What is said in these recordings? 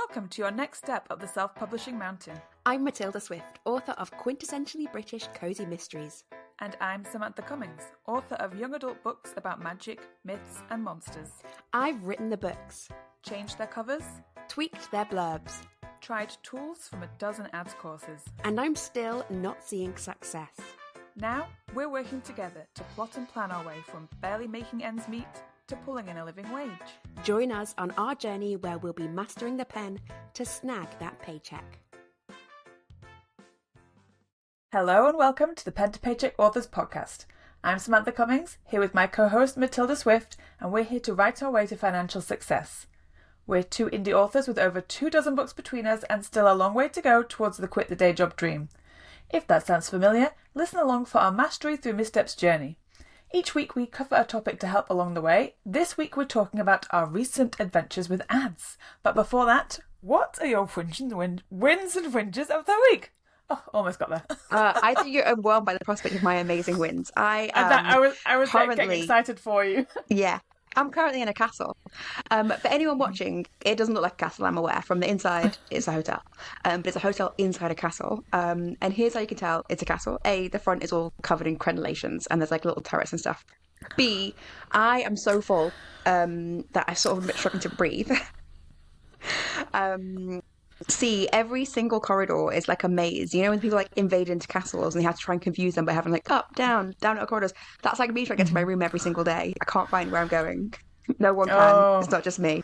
Welcome to your next step up the self-publishing mountain. I'm Matilda Swift, author of quintessentially British cozy mysteries. And I'm Samantha Cummings, author of young adult books about magic, myths and monsters. I've written the books, Changed their covers, tweaked their blurbs, tried tools from a dozen ads courses. and I'm still not seeing success. Now, we're working together to plot and plan our way from barely making ends meet to pulling in a living wage. Join us on our journey where we'll be mastering the pen to snag that paycheck. Hello and welcome to the Pen to Paycheck Authors Podcast. I'm Samantha Cummings, here with my co-host Matilda Swift, and we're here to write our way to financial success. We're two indie authors with over 24 books between us and still a long way to go towards the quit the day job dream. If that sounds familiar, listen along for our mastery through missteps journey. Each week we cover a topic to help along the way. This week we're talking about our recent adventures with ads. But before that, what are your wins and whinges of the week? Oh, almost got there. I think you're overwhelmed by the prospect of my amazing wins. I was currently getting excited for you. Yeah, I'm currently in a castle. For anyone watching, it doesn't look like a castle, I'm aware. From the inside, it's a hotel. But it's a hotel inside a castle. And here's how you can tell it's a castle. A, the front is all covered in crenellations and there's like little turrets and stuff. B, I am so full that I sort of a bit struggling to breathe. C, every single corridor is like a maze. You know when people like invade into castles and they have to try and confuse them by having like up, down corridors? That's like me trying to get to my room every single day. I can't find where I'm going. No one can. Oh. It's not just me.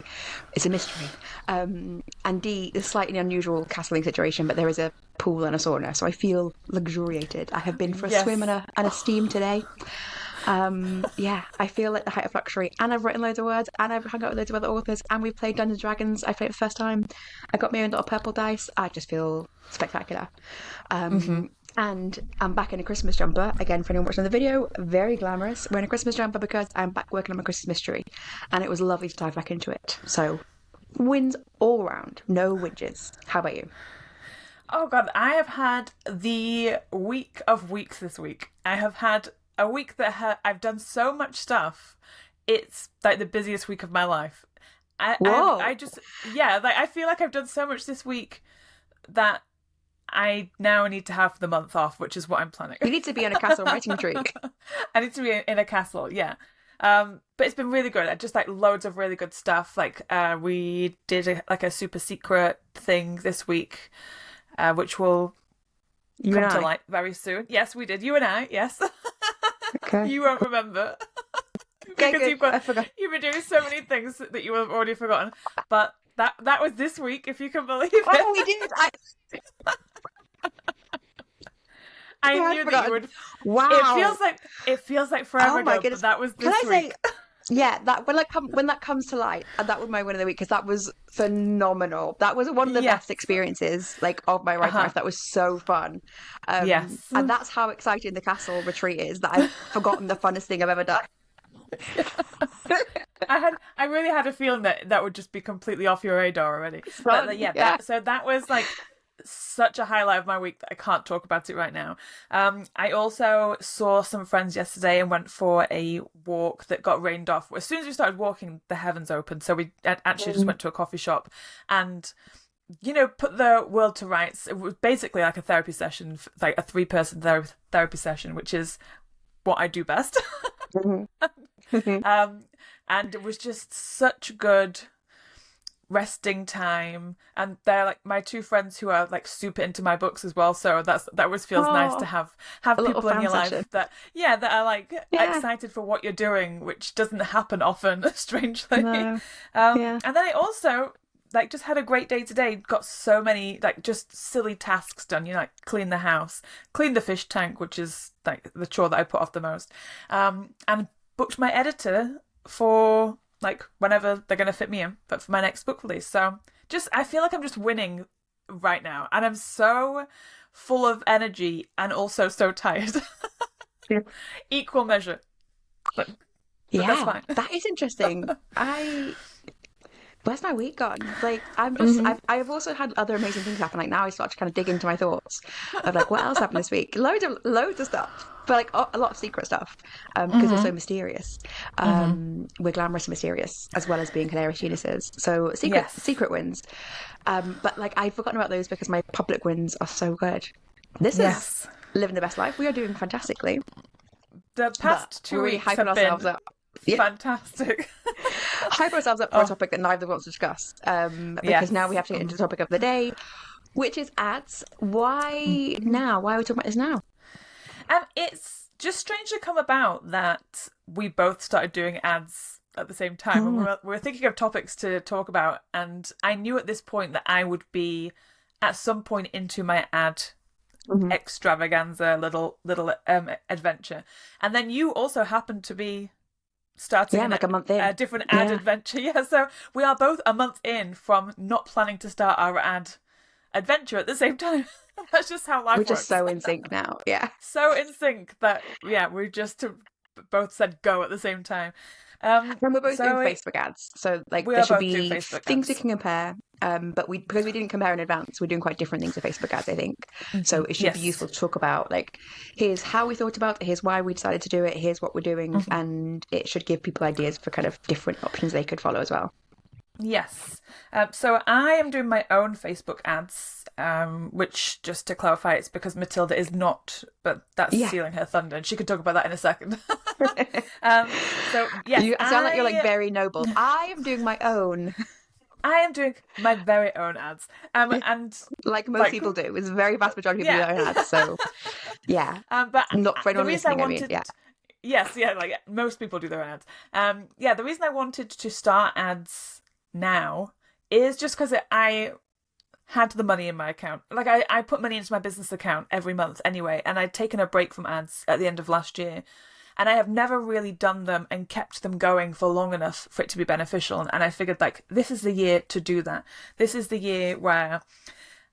It's a mystery. And D, a slightly unusual castling situation, but there is a pool and a sauna, so I feel luxuriated. I have been for a swim and a steam today. I feel like the height of luxury, and I've written loads of words, and I've hung out with loads of other authors, and we've played Dungeons & Dragons. I played it the first time. I got my own little purple dice. I just feel spectacular. And I'm back in a Christmas jumper. Again, for anyone watching the video, very glamorous. We're in a Christmas jumper because I'm back working on my Christmas mystery, and it was lovely to dive back into it. So, wins all around. No whinges. How about you? Oh God, I have had the week of weeks this week. I have had a week that I've done so much stuff. It's like the busiest week of my life. I feel like I've done so much this week that I now need to have the month off, which is what I'm planning. You need to be on a castle writing streak. I need to be in a castle, yeah. But it's been really good. I just like loads of really good stuff. Like we did a super secret thing this week, which will come to light very soon. Yes, we did. You and I, yes. Okay. You won't remember. Okay, because I forgot. you've been doing so many things that you have already forgotten. But that was this week, if you can believe it. Oh, we did. I knew that you would. Wow. It feels like forever Oh my ago, goodness. but that was this week. Yeah, that when that comes to light, and that was my win of the week because that was phenomenal. That was one of the best experiences of my writing life. That was so fun. Yes, and that's how exciting the castle retreat is. That I've forgotten the funnest thing I've ever done. I really had a feeling that would just be completely off your radar already. But so that was like such a highlight of my week that I can't talk about it right now. I also saw some friends yesterday and went for a walk that got rained off. As soon as we started walking, the heavens opened. So we actually just went to a coffee shop and, put the world to rights. It was basically like a therapy session, like a 3-person therapy session, which is what I do best. And it was just such good resting time, and they're like my two friends who are like super into my books as well, so that always feels nice to have people in your life that are like excited for what you're doing, which doesn't happen often, strangely. No. And then I also like just had a great day today. Got so many like just silly tasks done, like clean the house, clean the fish tank, which is like the chore that I put off the most, and booked my editor for like whenever they're going to fit me in, but for my next book release. So I feel like I'm just winning right now, and I'm so full of energy and also so tired. Equal measure. But that's fine. That is interesting. where's my week gone? Like, I'm just, I've also had other amazing things happen. Like, now I start to kind of dig into my thoughts of like, what else happened this week? Loads of stuff, but like a lot of secret stuff, because we're so mysterious. We're glamorous and mysterious, as well as being hilarious geniuses. So secret wins. But like, I've forgotten about those because my public wins are so good. This is living the best life. We are doing fantastically. The past 2 really weeks hyping have ourselves been up. fantastic. Hype ourselves up for a topic that neither wants to discuss, because now we have to get into the topic of the day, which is ads. Why now? Why are we talking about this now? It's just strangely come about that we both started doing ads at the same time. And we were thinking of topics to talk about, and I knew at this point that I would be at some point into my ad extravaganza little adventure, and then you also happened to be starting like a month in a different ad adventure. So we are both a month in from not planning to start our ad adventure at the same time. That's just how life works. We're just so in sync now. So in sync that we just both said go at the same time. And we're both doing Facebook ads, so like there should be things we can compare. But because we didn't compare in advance, we're doing quite different things with Facebook ads, I think. So it should be useful to talk about, like, here's how we thought about it, here's why we decided to do it, here's what we're doing, and it should give people ideas for kind of different options they could follow as well. Yes. So I am doing my own Facebook ads, which, just to clarify, it's because Matilda is not, but that's stealing her thunder, and she can talk about that in a second. So yes, you sound like you're like very noble. I am doing my own. I am doing my very own ads, and like most people do, it's a very vast majority of their own ads. So but not for anyone listening. Yes, like most people do their own ads. The reason I wanted to start ads now is just because I had the money in my account. Like I put money into my business account every month anyway, and I'd taken a break from ads at the end of last year, and I have never really done them and kept them going for long enough for it to be beneficial. And I figured, like, this is the year to do that. This is the year where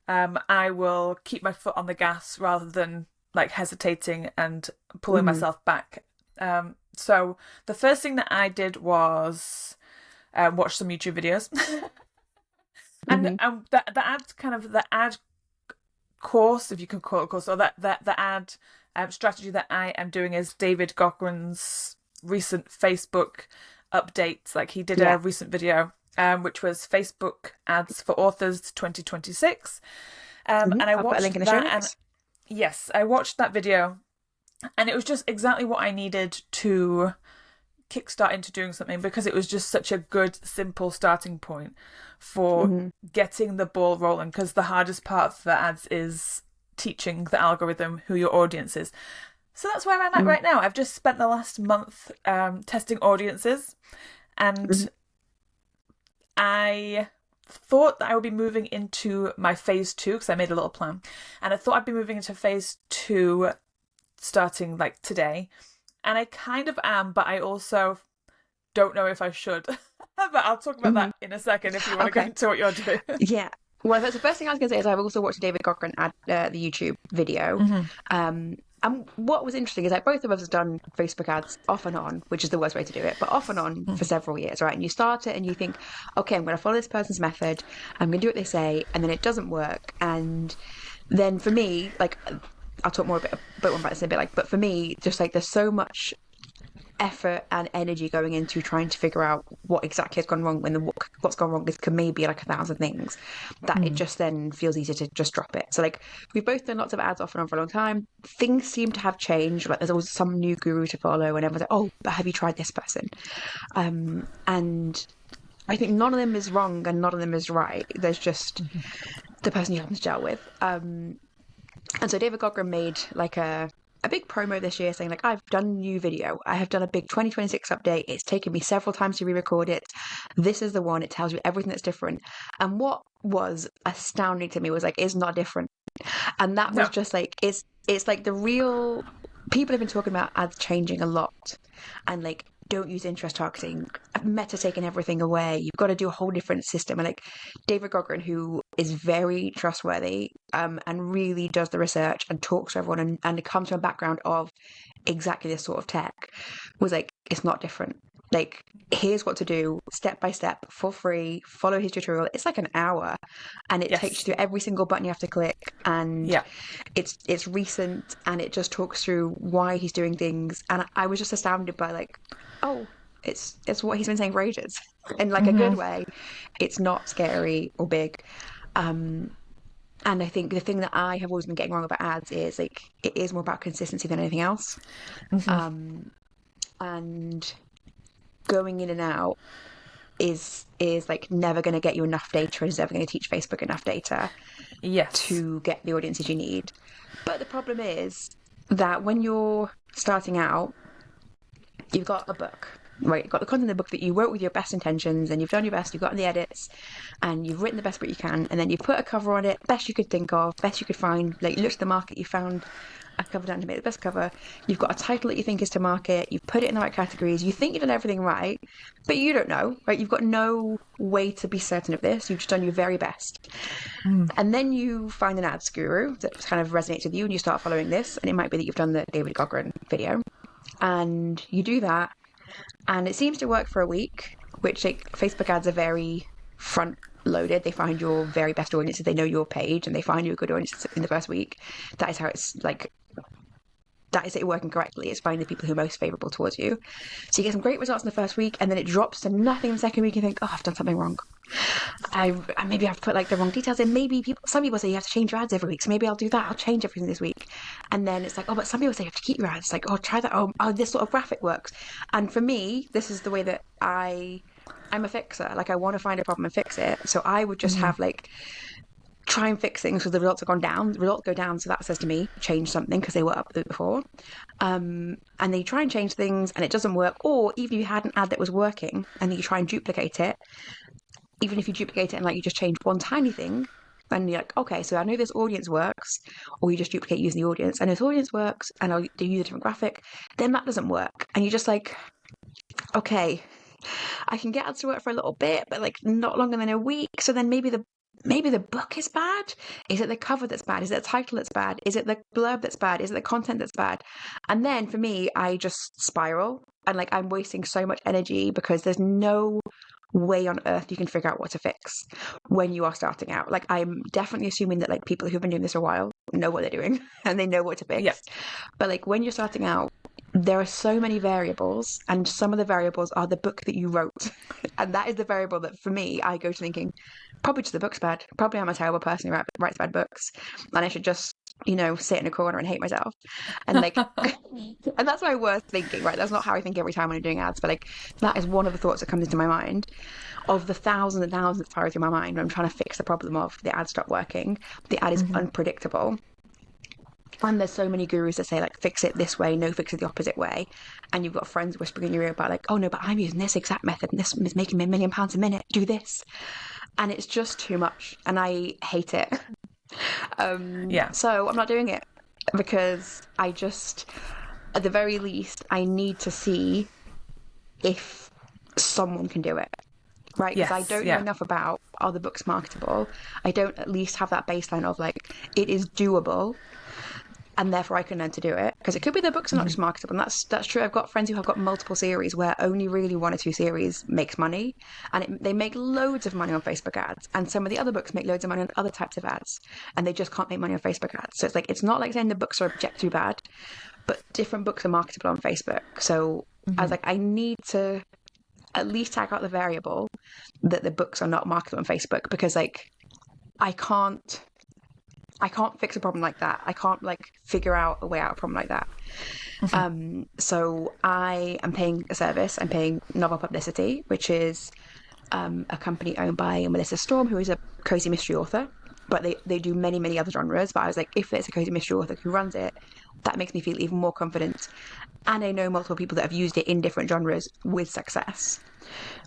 I will keep my foot on the gas rather than like hesitating and pulling myself back. So the first thing that I did was watch some YouTube videos. And the ad course, if you can call it a course, or the ad strategy that I am doing is David Gaughran's recent Facebook updates. Like, he did a recent video, which was Facebook ads for authors 2026. And I watched that. Yes, I watched that video, and it was just exactly what I needed to kickstart into doing something, because it was just such a good, simple starting point for getting the ball rolling, because the hardest part of the ads is teaching the algorithm who your audience is. So that's where I'm at right now. I've just spent the last month testing audiences, and I thought that I would be moving into my phase 2, because I made a little plan, and I thought I'd be moving into phase 2 starting like today. And I kind of am, but I also don't know if I should. But I'll talk about that in a second if you want to get into what you're doing. Yeah. Well, that's the first thing I was going to say is I've also watched David Gaughran ad, the YouTube video. And what was interesting is that both of us have done Facebook ads off and on, which is the worst way to do it, but off and on for several years, right? And you start it and you think, okay, I'm going to follow this person's method. I'm going to do what they say. And then it doesn't work. And then for me, like, I'll talk more a bit more about this in a bit. Like, but for me, just like there's so much effort and energy going into trying to figure out what exactly has gone wrong when what's gone wrong is can maybe like 1,000 things that it just then feels easier to just drop it. So like we've both done lots of ads off and on for a long time. Things seem to have changed. Like there's always some new guru to follow, and everyone's like, oh, but have you tried this person? And I think none of them is wrong and none of them is right. There's just the person you happen to gel with. And so David Gaughran made like a big promo this year saying like, I've done a new video. I have done a big 2026 update. It's taken me several times to re-record it. This is the one. It tells you everything that's different. And what was astounding to me was like, it's not different. And that was just like, it's like the real people have been talking about ads changing a lot, and like, don't use interest targeting, Meta taking everything away, you've got to do a whole different system. And like David Gaughran, who is very trustworthy and really does the research and talks to everyone and comes from a background of exactly this sort of tech, was like, it's not different. Like, here's what to do step by step for free. Follow his tutorial. It's like an hour, and it takes you through every single button you have to click, and it's recent, and it just talks through why he's doing things. And I was just astounded by like, oh, it's what he's been saying for ages, in like a good way. It's not scary or big. And I think the thing that I have always been getting wrong about ads is like it is more about consistency than anything else. And going in and out is like never going to get you enough data, and is never going to teach Facebook enough data to get the audiences you need. But the problem is that when you're starting out, you've got a book, right? You've got the content of the book that you wrote with your best intentions, and you've done your best, you've gotten the edits, and you've written the best book you can, and then you put a cover on it, best you could think of, best you could find. Like, you looked at the market, you found a cover down to make the best cover. You've got a title that you think is to market. You've put it in the right categories. You think you've done everything right, but you don't know, right? You've got no way to be certain of this. You've just done your very best. And then you find an ads guru that kind of resonates with you, and you start following this. And it might be that you've done the David Gogren video, and you do that, and it seems to work for a week, which, like, Facebook ads are very front loaded. They find your very best audiences. They know your page, and they find you a good audience in the first week. That is how it's like. That is it working correctly. It's finding the people who are most favourable towards you. So you get some great results in the first week, and then it drops to nothing in the second week. You think, oh, I've done something wrong. Maybe I've put like the wrong details in. Maybe some people say you have to change your ads every week, so maybe I'll do that. I'll change everything this week. And then it's like, oh, but some people say you have to keep your ads. It's like, oh, try that. Oh, this sort of graphic works. And for me, this is the way that I'm a fixer. Like, I want to find a problem and fix it. So I would just have like, try and fix things so the results have gone down. The results go down, so that says to me, change something because they were up before. And then you try and change things and it doesn't work. Or even if you had an ad that was working and then you try and duplicate it, even if you duplicate it and like you just change one tiny thing, and you're like, okay, so I know this audience works, or you just duplicate using the audience, and this audience works, and I'll do use a different graphic, then that doesn't work. And you're just like, okay, I can get ads to work for a little bit, but like not longer than a week. So then maybe the book is bad? Is it the cover that's bad? Is it the title that's bad? Is it the blurb that's bad? Is it the content that's bad? And then for me, I just spiral, and like I'm wasting so much energy because there's no way on earth you can figure out what to fix when you are starting out. Like, I'm definitely assuming that like people who've been doing this a while know what they're doing and they know what to fix. But like when you're starting out, there are so many variables, and some of the variables are the book that you wrote. And that is the variable that for me, I go to thinking, probably just the book's bad. Probably I'm a terrible person who writes bad books, and I should just, sit in a corner and hate myself. And like, and that's my worst thinking, right? That's not how I think every time when I'm doing ads, but like, that is one of the thoughts that comes into my mind. Of the thousands and thousands that fire through my mind when I'm trying to fix the problem of the ad stopped working, the ad is unpredictable. And there's so many gurus that say, like, fix it this way, no, fix it the opposite way. And you've got friends whispering in your ear about, like, oh, no, but I'm using this exact method, and this is making me £1 million a minute. Do this. And it's just too much. And I hate it. So I'm not doing it because I just, at the very least, I need to see if someone can do it. Right? Because I don't know enough about, are the books marketable? I don't at least have that baseline of, like, it is doable, and therefore I can learn to do it. Because it could be the books are not just marketable, and that's true. I've got friends who have got multiple series where only really 1 or 2 series makes money, and they make loads of money on Facebook ads, and some of the other books make loads of money on other types of ads, and they just can't make money on Facebook ads. So it's like, it's not like saying the books are objectively bad, but different books are marketable on Facebook. So I was like, I need to at least tag out the variable that the books are not marketable on Facebook, because like I can't fix a problem like that. I can't like figure out a way out of a problem like that. So I am paying a service. I'm paying Novel Publicity, which is a company owned by Melissa Storm, who is a cozy mystery author. But they do many, many other genres. But I was like, if there's a cozy mystery author who runs it, that makes me feel even more confident. And I know multiple people that have used it in different genres with success.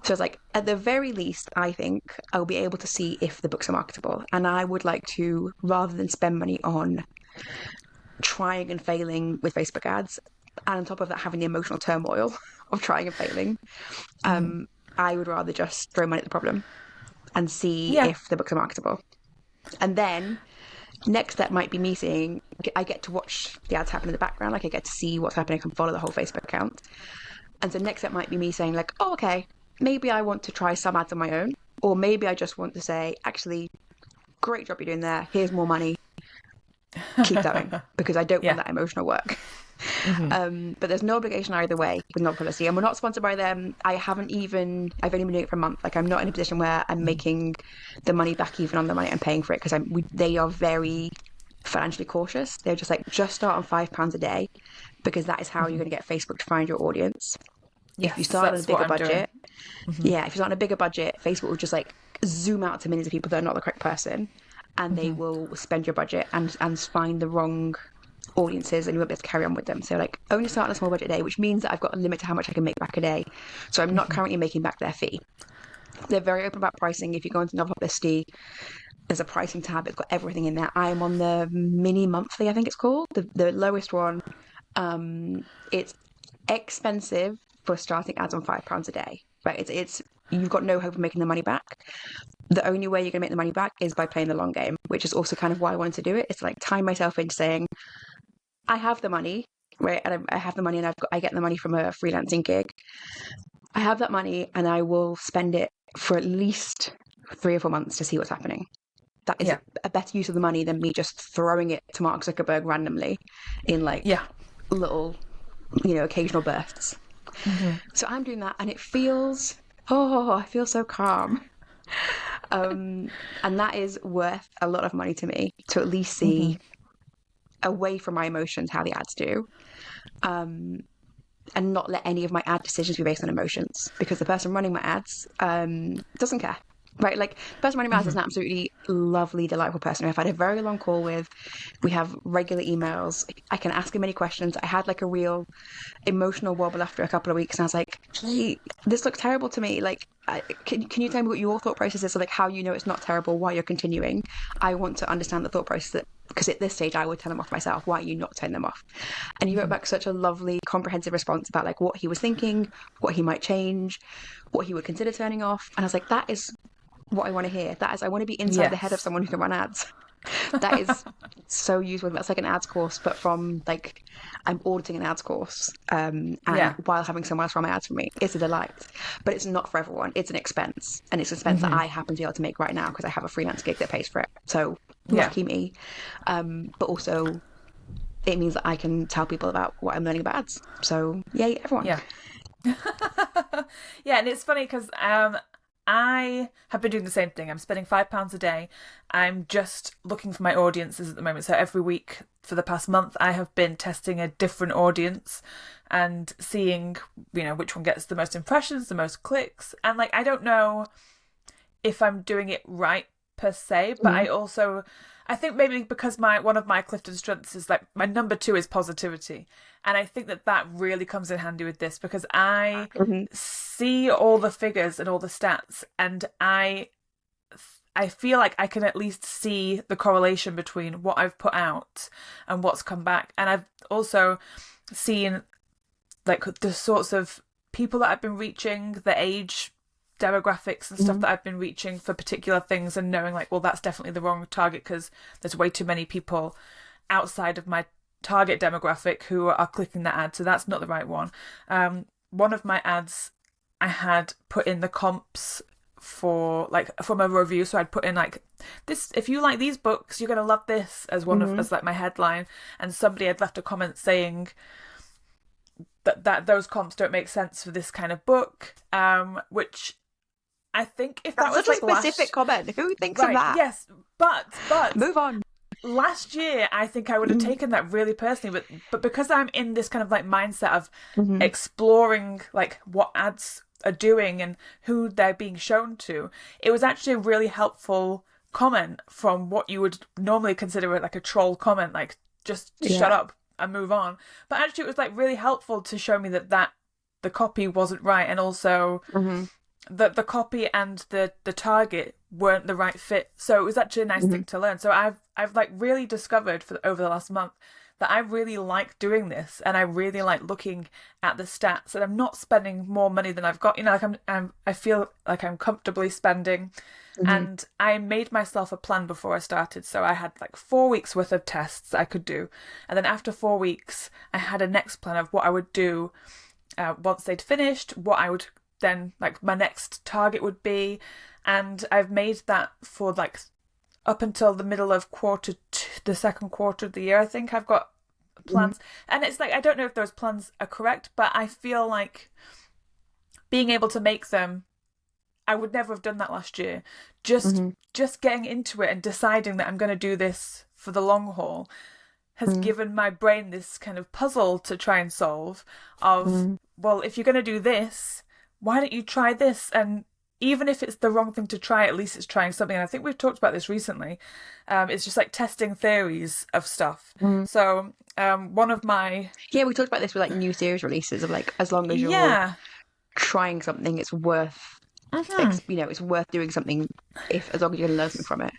So it's like, at the very least, I think I'll be able to see if the books are marketable. And I would like to, rather than spend money on trying and failing with Facebook ads, and on top of that having the emotional turmoil of trying and failing, I would rather just throw money at the problem and see if the books are marketable. And then next step might be me seeing, I get to watch the ads happen in the background, like I get to see what's happening, I can follow the whole Facebook account. And so next step might be me saying like, oh, okay, maybe I want to try some ads on my own, or maybe I just want to say, actually, great job you're doing there. Here's more money. Keep going, because I don't want that emotional work. But there's no obligation either way with Not Policy, and we're not sponsored by them. I've only been doing it for a month. Like, I'm not in a position where I'm making the money back even on the money I'm paying for it, because they are very financially cautious. They're just like, just start on £5 a day, because that is how you're going to get Facebook to find your audience. If you start on a bigger budget, if you start on a bigger budget, Facebook will just like zoom out to millions of people that are not the correct person, and they will spend your budget and find the wrong audiences, and you won't be able to carry on with them. So like, only start on a small budget a day, which means that I've got a limit to how much I can make back a day. So I'm not currently making back their fee. They're very open about pricing. If you go into Novel Publicity, there's a pricing tab. It's got everything in there. I'm on the mini monthly, I think it's called, the lowest one. It's expensive for starting ads on £5 a day, right? It's you've got no hope of making the money back. The only way you're going to make the money back is by playing the long game, which is also kind of why I wanted to do it. It's like time myself into saying, I have the money, right? And I have the money, and I get the money from a freelancing gig. I have that money, and I will spend it for at least 3 or 4 months to see what's happening. That is a better use of the money than me just throwing it to Mark Zuckerberg randomly in like little, occasional bursts. So I'm doing that, and it feels, I feel so calm. And that is worth a lot of money to me, to at least see away from my emotions how the ads do, and not let any of my ad decisions be based on emotions, because the person running my ads doesn't care. Right, like, the person running my ads is an absolutely lovely, delightful person who I've had a very long call with. We have regular emails. I can ask him any questions. I had like a real emotional wobble after a couple of weeks, and I was like, hey, this looks terrible to me. Like, can you tell me what your thought process is? So, like, how you know it's not terrible, why you're continuing. I want to understand the thought process, because at this stage I would turn them off myself. Why are you not turning them off? And he wrote back such a lovely, comprehensive response about like what he was thinking, what he might change, what he would consider turning off. And I was like, that is what I want to hear. That is, I want to be inside the head of someone who can run ads. That is so useful. That's like an ads course, but from like, I'm auditing an ads course, and while having someone else run my ads for me. It's a delight, but it's not for everyone. It's an expense, and it's an expense that I happen to be able to make right now because I have a freelance gig that pays for it. So lucky me. But also, it means that I can tell people about what I'm learning about ads. So yay, everyone. Yeah, and it's funny because I have been doing the same thing. I'm spending £5 a day. I'm just looking for my audiences at the moment. So every week for the past month, I have been testing a different audience and seeing, which one gets the most impressions, the most clicks. And like, I don't know if I'm doing it right per se, but I think maybe because one of my Clifton strengths is like, my number 2 is positivity. And I think that really comes in handy with this, because I see all the figures and all the stats, and I feel like I can at least see the correlation between what I've put out and what's come back. And I've also seen like the sorts of people that I've been reaching, the age demographics and stuff that I've been reaching for particular things, and knowing like, well, that's definitely the wrong target because there's way too many people outside of my target demographic who are clicking that ad, so that's not the right one. One of my ads, I had put in the comps for like from a review, so I'd put in like, this, if you like these books, you're gonna love this, as one of as like my headline, and somebody had left a comment saying that those comps don't make sense for this kind of book, which I think if that was such like a specific comment, who thinks of that? Yes, but move on. Last year, I think I would have taken that really personally, but because I'm in this kind of like mindset of exploring like what ads are doing and who they're being shown to, it was actually a really helpful comment from what you would normally consider like a troll comment, like just shut up and move on. But actually, it was like really helpful to show me that the copy wasn't right, and also that the copy and the target weren't the right fit. So it was actually a nice thing to learn. So I've like really discovered over the last month that I really like doing this, and I really like looking at the stats, and I'm not spending more money than I've got. Like I feel like I'm comfortably spending, and I made myself a plan before I started. So I had like 4 weeks worth of tests I could do, and then after 4 weeks, I had a next plan of what I would do once they'd finished, what I would then, like, my next target would be. And I've made that for like up until the middle of the second quarter of the year. I think I've got plans. And it's like, I don't know if those plans are correct, but I feel like being able to make them, I would never have done that last year. Just getting into it and deciding that I'm going to do this for the long haul has given my brain this kind of puzzle to try and solve of, well, if you're going to do this, why don't you try this? And even if it's the wrong thing to try, at least it's trying something. And I think we've talked about this recently. It's just like testing theories of stuff. So one of my... Yeah, we talked about this with like new series releases of like, as long as you're trying something, it's worth, it's worth doing something as long as you're going to learn something from it.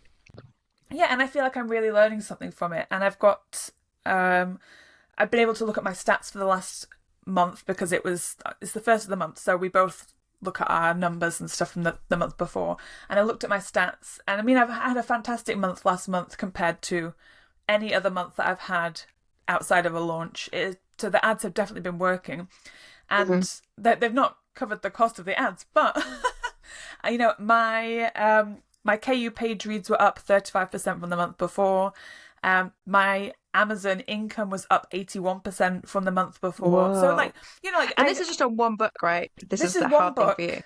Yeah, and I feel like I'm really learning something from it. And I've got... I've been able to look at my stats for the last month because it's the first of the month. So we both look at our numbers and stuff from the month before, and I looked at my stats, and I mean, I've had a fantastic month last month compared to any other month that I've had outside of a launch. So the ads have definitely been working, and they've not covered the cost of the ads, but my KU page reads were up 35% from the month before. My Amazon income was up 81% from the month before. Whoa. So and this is just on one book, right? This is the hard thing for you.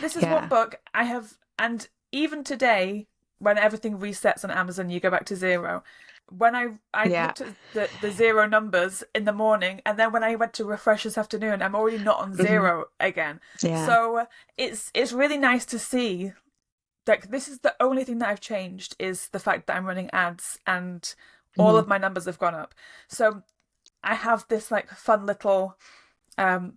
This is one book I have, and even today, when everything resets on Amazon, you go back to zero. When I looked at the zero numbers in the morning, and then when I went to refresh this afternoon, I'm already not on zero again. Yeah. So it's really nice to see. Like, this is the only thing that I've changed is the fact that I'm running ads, and all of my numbers have gone up. So I have this like fun little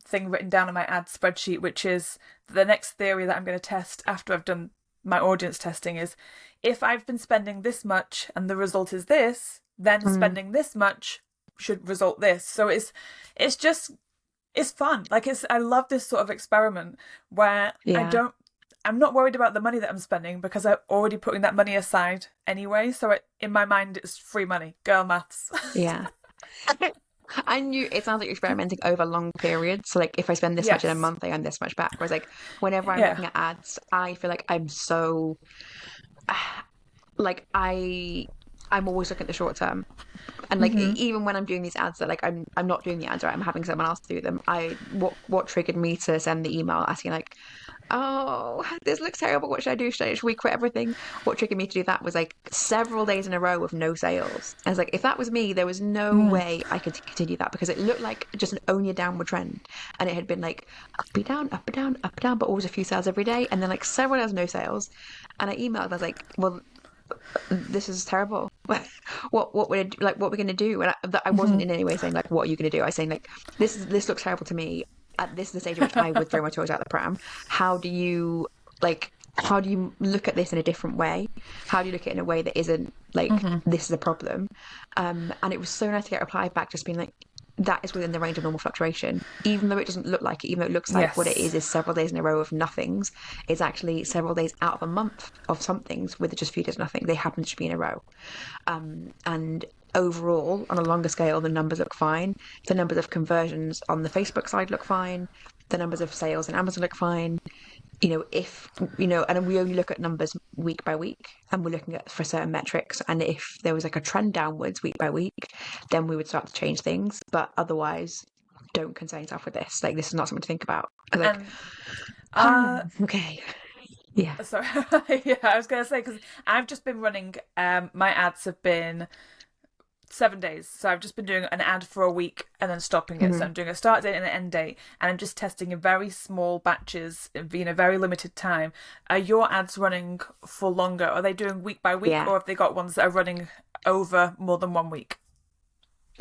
thing written down on my ad spreadsheet, which is the next theory that I'm going to test after I've done my audience testing is, if I've been spending this much and the result is this, then spending this much should result this. So it's fun. Like, I love this sort of experiment where I'm not worried about the money that I'm spending because I'm already putting that money aside anyway. So in my mind, it's free money. Girl maths. Yeah. I knew it sounds like you're experimenting over long periods. So like, if I spend this much in a month, I earn this much back. Whereas like, whenever I'm looking at ads, I feel like I'm so like I'm always looking at the short term. And like even when I'm doing these ads that like I'm not doing the ads, right? I'm having someone else do them. What triggered me to send the email asking like, oh, this looks terrible, what should I do? Should we quit everything? What triggered me to do that was like several days in a row of no sales. And it's like, if that was me, there was no way I could continue that, because it looked like just only a downward trend, and it had been like up and down, up and down, up and down, but always a few sales every day, and then like several days no sales. And I emailed, I was like, well, this is terrible. What we're going to do? And I wasn't in any way saying like, what are you going to do? I was saying like, this looks terrible to me. This is the stage at which I would throw my toys out the pram. How do you look at this in a different way? How do you look at it in a way that isn't like, this is a problem? And it was so nice to get a reply back just being like, that is within the range of normal fluctuation, even though it doesn't look like it, even though it looks like what it is several days in a row of nothings. It's actually several days out of a month of somethings with just a few days nothing. They happen to be in a row. And overall, on a longer scale, the numbers look fine. The numbers of conversions on the Facebook side look fine. The numbers of sales in Amazon look fine. And we only look at numbers week by week, and we're looking at for certain metrics. And if there was like a trend downwards week by week, then we would start to change things. But otherwise, don't concern yourself with this. Like, this is not something to think about. Like, okay. Yeah. Sorry. Yeah, I was going to say, because I've just been running, my ads have been 7 days. So I've just been doing an ad for a week and then stopping it. So I'm doing a start date and an end date, and I'm just testing in very small batches in a very limited time. Are your ads running for longer? Are they doing week by week, or have they got ones that are running over more than 1 week?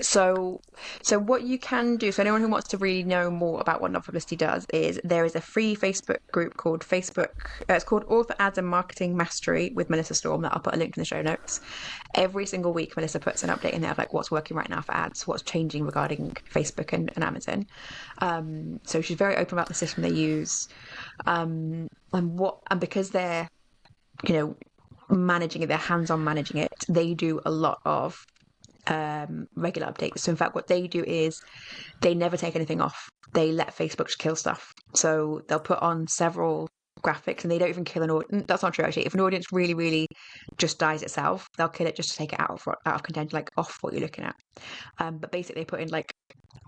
So what you can do, so anyone who wants to really know more about what non-publicity does, is there is a free Facebook group called it's called Author Ads and Marketing Mastery with Melissa Storm, that I'll put a link in the show notes. Every single week, Melissa puts an update in there of like what's working right now for ads, what's changing regarding Facebook and Amazon. So she's very open about the system they use, and because they're, managing it, they're hands-on managing it, they do a lot of regular updates. So in fact, what they do is they never take anything off. They let Facebook just kill stuff. So they'll put on several graphics and they don't even kill an audience. That's not true, actually. If an audience really, really just dies itself, they'll kill it just to take it out of contention, like off what you're looking at. But basically, they put in like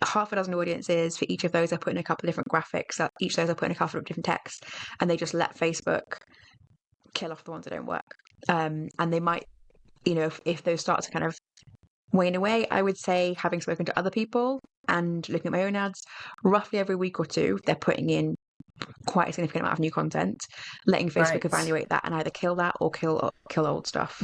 half a dozen audiences for each of those. They put in a couple of different graphics. Each of those I put in a couple of different texts, and they just let Facebook kill off the ones that don't work. And they might, if those start to kind of wane away, I would say, having spoken to other people and looking at my own ads, roughly every week or two, they're putting in quite a significant amount of new content, letting Facebook evaluate that and either kill that or kill old stuff.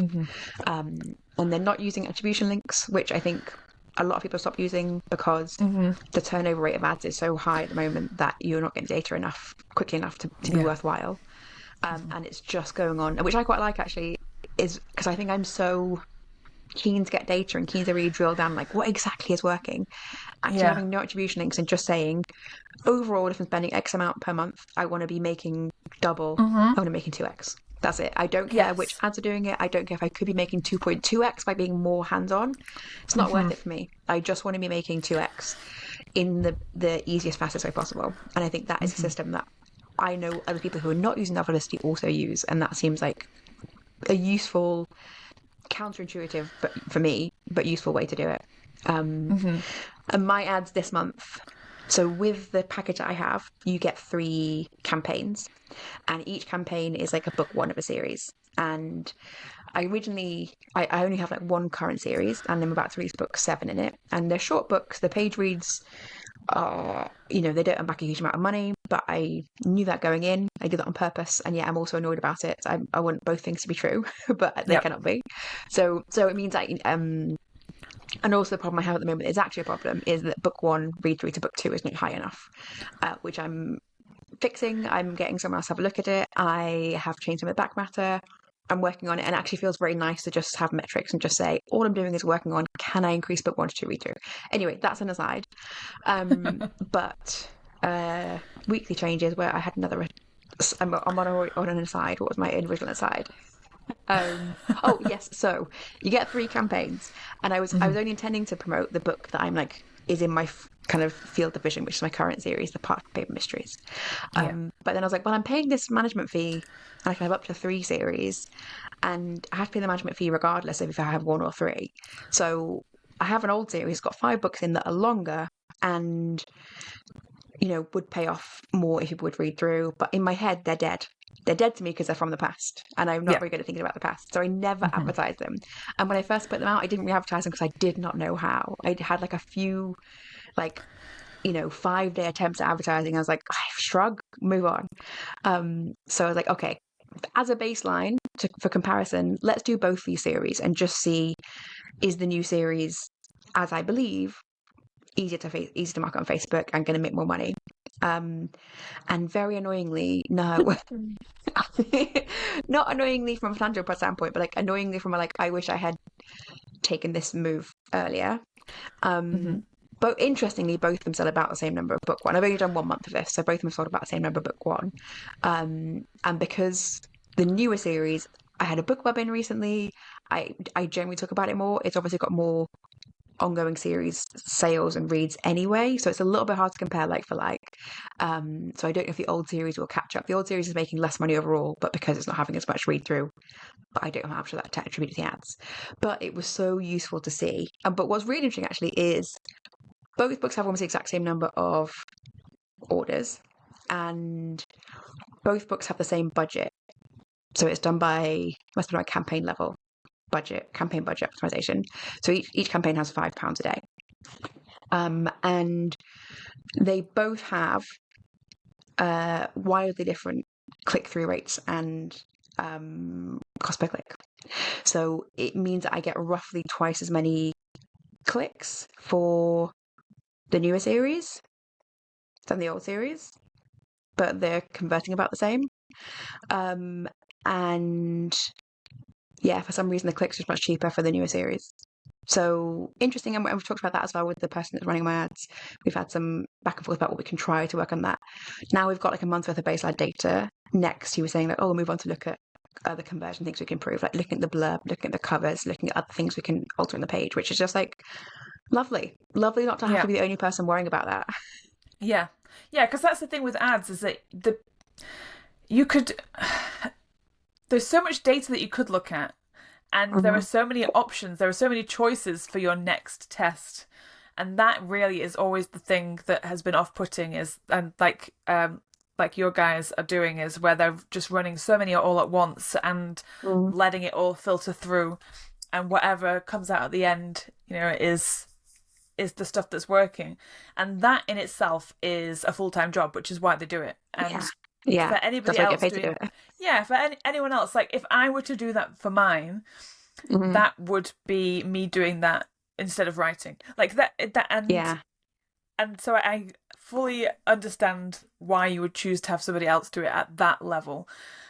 And they're not using attribution links, which I think a lot of people stop using because the turnover rate of ads is so high at the moment that you're not getting data quickly enough to be worthwhile. And it's just going on, which I quite like, actually, is because I think I'm so keen to get data and keen to really drill down like what exactly is working. Actually having no attribution links and just saying, overall, if I'm spending X amount per month, I want to be making double. I want to be making 2x. That's it. I don't care which ads are doing it. I don't care if I could be making 2.2x by being more hands-on. It's not worth it for me. I just want to be making 2x in the easiest, fastest way possible. And I think that is a system that I know other people who are not using that velocity also use, and that seems like a useful, counterintuitive, but for me, but useful way to do it. And my ads this month, so with the package that I have, you get 3 campaigns, and each campaign is like a book 1 of a series. And I only have like 1 current series, and I'm about to release book 7 in it, and they're short books. The page reads they don't unpack a huge amount of money, but I knew that going in. I did that on purpose, and yet I'm also annoyed about it. I want both things to be true, but they cannot be. So it means and also the problem I have at the moment is actually a problem, is that book 1 read through to book 2 is not high enough, which I'm fixing. I'm getting someone else to have a look at it. I have changed some of the back matter. I'm working on it, and it actually feels very nice to just have metrics and just say, all I'm doing is working on, can I increase book 1 to 2 read through? Anyway, that's an aside. But weekly changes where I had another, I'm on an aside. What was my original aside? Oh yes, so you get 3 campaigns, and I was only intending to promote the book that I'm like is in my kind of field division, which is my current series, the Part Paper Mysteries. But then I was like, well, I'm paying this management fee, and I can have up to 3 series, and I have to pay the management fee regardless of if I have 1 or 3. So I have an old series, got 5 books in that are longer, and would pay off more if people would read through. But in my head, they're dead. They're dead to me because they're from the past, and I'm not very good at thinking about the past, so I never advertise them. And when I first put them out, I didn't re-advertise them because I did not know how. I had like a few 5-day attempts at advertising. I was like, shrug, move on. So I was like, okay, as a baseline for comparison, let's do both these series and just see, is the new series, as I believe, easier to market on Facebook and going to make more money. And very annoyingly, no, not annoyingly from a financial standpoint, but like annoyingly from I wish I had taken this move earlier. But interestingly, both of them sell about the same number of book 1. I've only done 1 month of this, so both of them sold about the same number of book 1. And because the newer series, I had a book club in recently, I generally talk about it more. It's obviously got more ongoing series sales and reads anyway, so it's a little bit hard to compare like for like. So I don't know if the old series will catch up. The old series is making less money overall, but because it's not having as much read through, but I don't know how much of that to attribute to the ads. But it was so useful to see. But what's really interesting actually is both books have almost the exact same number of orders, and both books have the same budget. So it's done must be like campaign level campaign budget optimization. So each campaign has £5 a day. And they both have wildly different click-through rates and cost per click. So it means that I get roughly twice as many clicks for the newer series than the old series, but they're converting about the same. And yeah, for some reason the clicks are much cheaper for the newer series. So interesting, and we've talked about that as well with the person that's running my ads. We've had some back and forth about what we can try to work on that. Now we've got like a month's worth of baseline data. Next, he was saying that, we'll move on to look at other conversion things we can improve, like looking at the blurb, looking at the covers, looking at other things we can alter on the page, which is just like lovely not to have to be the only person worrying about that. Yeah, because that's the thing with ads, is that you could there's so much data that you could look at, and there are so many options, there are so many choices for your next test, and that really is always the thing that has been off-putting, is, and like your guys are doing, is where they're just running so many all at once and letting it all filter through, and whatever comes out at the end, is the stuff that's working, and that in itself is a full-time job, which is why they do it. And for anybody else doing it. Yeah, for anyone else, like if I were to do that for mine, that would be me doing that instead of writing, like that and so I fully understand why you would choose to have somebody else do it at that level.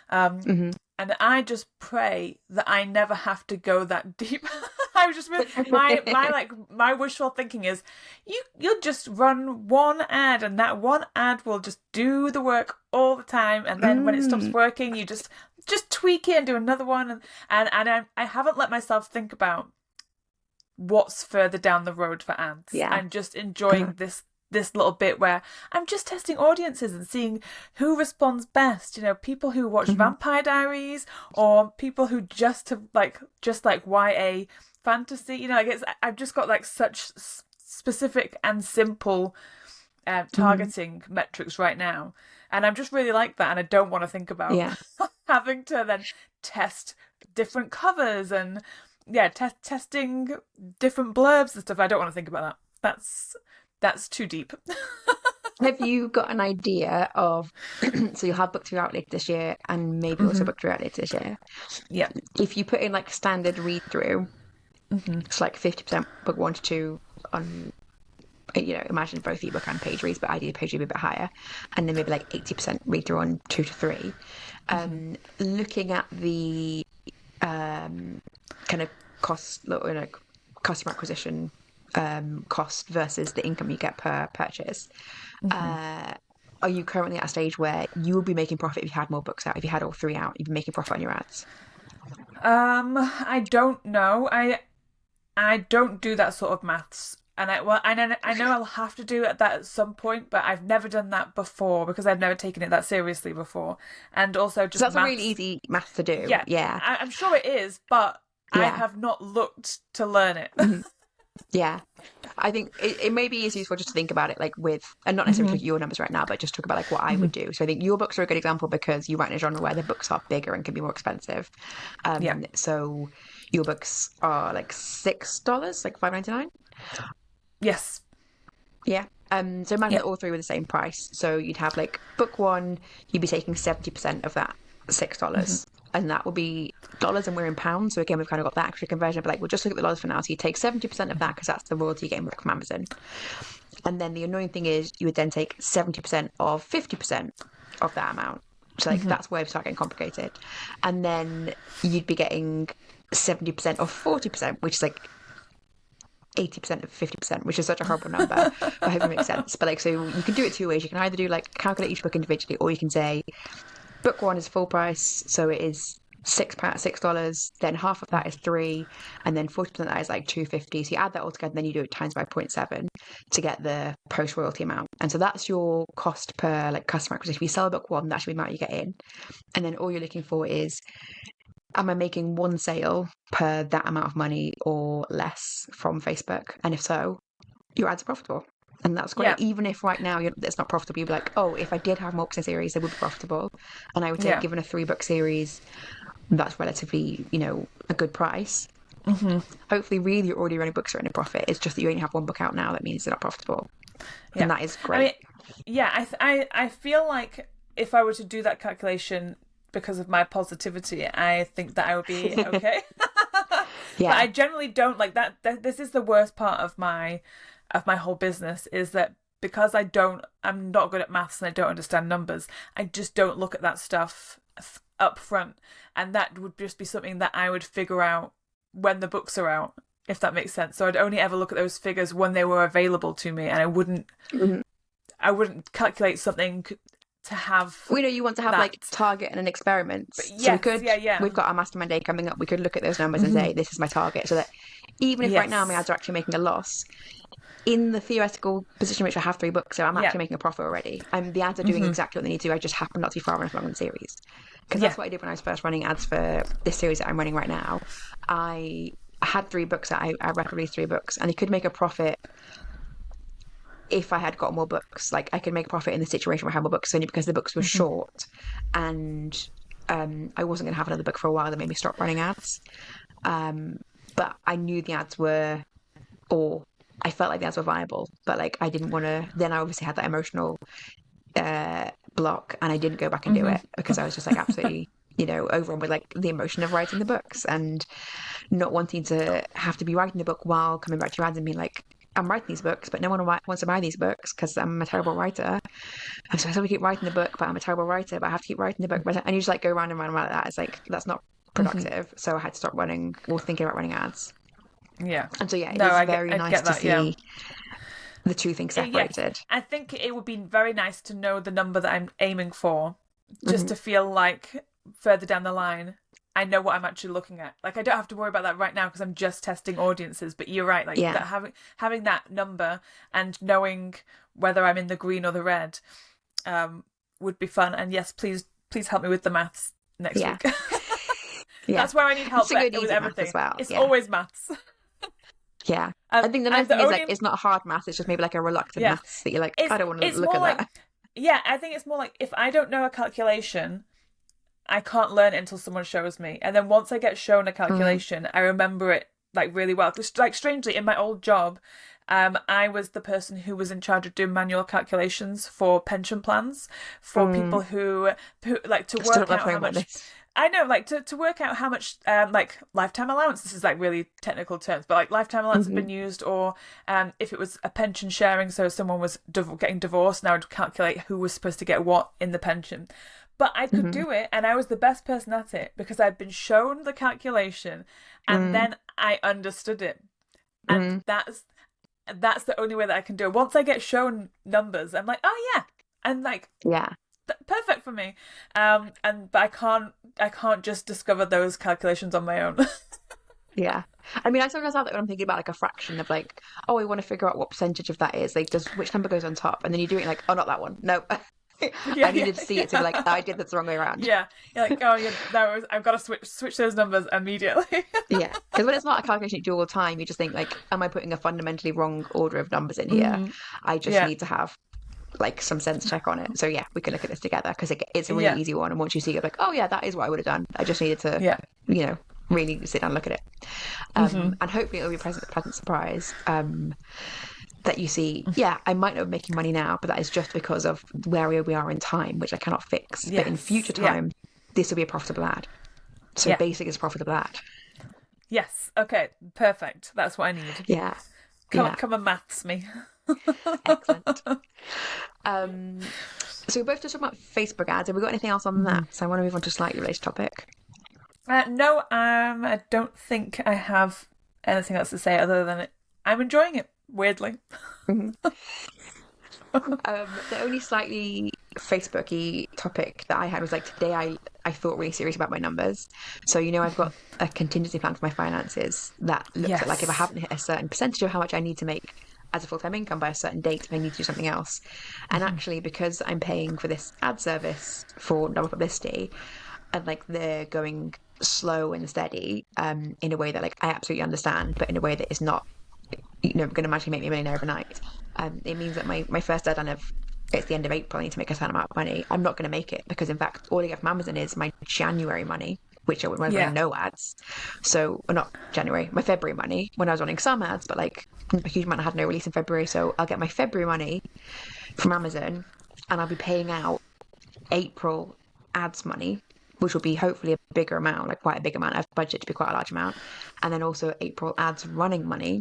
And I just pray that I never have to go that deep. I was just my wishful thinking is you'll just run one ad, and that one ad will just do the work all the time, and then when it stops working, you just tweak it and do another one, and I haven't let myself think about what's further down the road for ads. I'm just enjoying this little bit where I'm just testing audiences and seeing who responds best. People who watch Vampire Diaries, or people who just like YA fantasy. I've just got like such specific and simple targeting metrics right now, and I'm just really like that, and I don't want to think about having to then test different covers and testing different blurbs and stuff. I don't want to think about that. That's too deep. Have you got an idea of, so you'll have book through out later this year, and maybe also book through out later this year. Yeah. If you put in like standard read through, it's like 50% book 1 to 2 on, imagine both ebook and page reads, but ideally page read a bit higher, and then maybe like 80% read through on 2 to 3. Looking at the kind of cost, like customer acquisition cost versus the income you get per purchase. Are you currently at a stage where you will be making profit if you had more books out? If you had all 3 out, you'd be making profit on your ads? I don't know. I don't do that sort of maths, and I know I'll have to do that at some point, but I've never done that before because I've never taken it that seriously before, and also just that's maths, a really easy math to do. I'm sure it is, but I have not looked to learn it. Yeah, I think it maybe is useful just to think about it like with, and not necessarily your numbers right now, but just talk about like what I would do. So I think your books are a good example because you write in a genre where the books are bigger and can be more expensive. So your books are like $6, like $5.99. Yes. Yeah. So imagine that all 3 were the same price. So you'd have like book 1, you'd be taking 70% of that $6. And that will be dollars, and we're in pounds. So again, we've kind of got that extra conversion. But like, we'll just look at the dollars for now. So you take 70% of that because that's the royalty you get from Amazon. And then the annoying thing is you would then take 70% of 50% of that amount. So like that's where we start getting complicated. And then you'd be getting 70% of 40%, which is like 80% of 50%, which is such a horrible number. I hope it makes sense. But like, so you can do it 2 ways. You can either do like calculate each book individually, or you can say book 1 is full price, so it is $6. Then half of that is 3, and then 40% of that is like $2.50. So you add that all together, and then you do it times by 0.7 to get the post royalty amount. And so that's your cost per like customer acquisition. If you sell a book 1, that's the amount you get in. And then all you're looking for is, am I making 1 sale per that amount of money or less from Facebook? And if so, your ads are profitable. And that's great. Even if right now it's not profitable, you'd be like, oh, if I did have more books in series, they would be profitable. And I would say, given a 3-book series, that's relatively, a good price. Hopefully, really, you're already running books that are in a profit. It's just that you only have 1 book out now. That means they're not profitable. And that is great. I feel like if I were to do that calculation because of my positivity, I think that I would be okay. But I generally don't like that. This is the worst part of my whole business, is that because I'm not good at maths and I don't understand numbers, I just don't look at that stuff up front, and that would just be something that I would figure out when the books are out, if that makes sense. So I'd only ever look at those figures when they were available to me, and I wouldn't calculate something to have. We know you want to have that. like target and an experiment. Yes, so we could, yeah. we've got our mastermind day coming up. We could look at those numbers and say, this is my target. So that even if right now my ads are actually making a loss, in the theoretical position in which I have 3 books, so I'm actually making a profit already. The ads are doing exactly what they need to do. I just happen not to be far enough along in the series. Because that's what I did when I was first running ads for this series that I'm running right now. I had 3 books that I released 3 books, and I could make a profit if I had got more books. Like, I could make a profit in the situation where I had more books only because the books were short, and I wasn't going to have another book for a while that made me stop running ads. But I knew the ads were, or I felt like the ads were viable, but like I didn't want to. Then I obviously had that emotional block, and I didn't go back and do it because I was just like absolutely, overwhelmed with like the emotion of writing the books and not wanting to have to be writing the book while coming back to your ads and being like, I'm writing these books, but no one wants to buy these books because I'm a terrible writer. And so I still keep writing the book, but I'm a terrible writer, but I have to keep writing the book. And you just like go round and round like that. It's like, that's not productive. So I had to stop running or thinking about running ads. Yeah. And so, yeah, it's very nice to see the 2 things separated. I think it would be very nice to know the number that I'm aiming for, just to feel like further down the line, I know what I'm actually looking at. Like, I don't have to worry about that right now because I'm just testing audiences. But you're right, like that having that number and knowing whether I'm in the green or the red would be fun. And yes, please help me with the maths next week. That's where I need help with everything. As well. It's always maths. Yeah, I think the nice thing is like it's not hard maths. It's just maybe like a reluctant maths that you're like, I don't want to look at that. Yeah, I think it's more like if I don't know a calculation, I can't learn it until someone shows me. And then once I get shown a calculation, I remember it like really well. Because like strangely, in my old job, I was the person who was in charge of doing manual calculations for pension plans for people who like to work out how much. I know, like to work out how much like lifetime allowance. This is like really technical terms, but like lifetime allowance had been used, or if it was a pension sharing, so someone was getting divorced, and I would calculate who was supposed to get what in the pension. But I could do it, and I was the best person at it because I'd been shown the calculation, and then I understood it, and that's the only way that I can do it. Once I get shown numbers, I'm like, oh yeah, and like perfect for me. But I can't just discover those calculations on my own. Yeah. I mean, I sometimes have that when I'm thinking about like a fraction of like, oh, I want to figure out what percentage of that is. Like, which number goes on top? And then you do it like, oh, not that one. No. I needed to see it to be like, oh, I did this the wrong way around. Yeah. You're like, oh, yeah, I've got to switch those numbers immediately. Yeah. Because when it's not a calculation you do all the time, you just think like, am I putting a fundamentally wrong order of numbers in here? I just need to have like some sense check on it. So yeah, we can look at this together because it's a really easy one. And once you see it, like, oh yeah, that is what I would have done. I just needed to, really sit down and look at it. And hopefully it'll be a pleasant surprise. That you see, I might not be making money now, but that is just because of where we are in time, which I cannot fix. Yes. But in future time, this will be a profitable ad. So basic is a profitable ad. Yes. Okay. Perfect. That's what I need. Yeah. Come and maths me. Excellent. So we both just talked about Facebook ads. Have we got anything else on that? So I want to move on to a slightly related topic. No, I don't think I have anything else to say other than I'm enjoying it. Weirdly. The only slightly Facebook-y topic that I had was like today I thought really serious about my numbers. So I've got a contingency plan for my finances that looks at like if I haven't hit a certain percentage of how much I need to make as a full-time income by a certain date, I need to do something else. And actually, because I'm paying for this ad service for double publicity, and like they're going slow and steady in a way that like I absolutely understand, but in a way that is not going to magically make me a millionaire overnight. It means that my first deadline it's the end of April, I need to make a certain amount of money. I'm not going to make it because in fact all I get from Amazon is my January money, which I would run no ads. So, or not January, my February money when I was running some ads, but like a huge amount I had no release in February. So I'll get my February money from Amazon and I'll be paying out April ads money, which will be hopefully a bigger amount, like quite a big amount. I've budgeted to be quite a large amount. And then also April ads running money.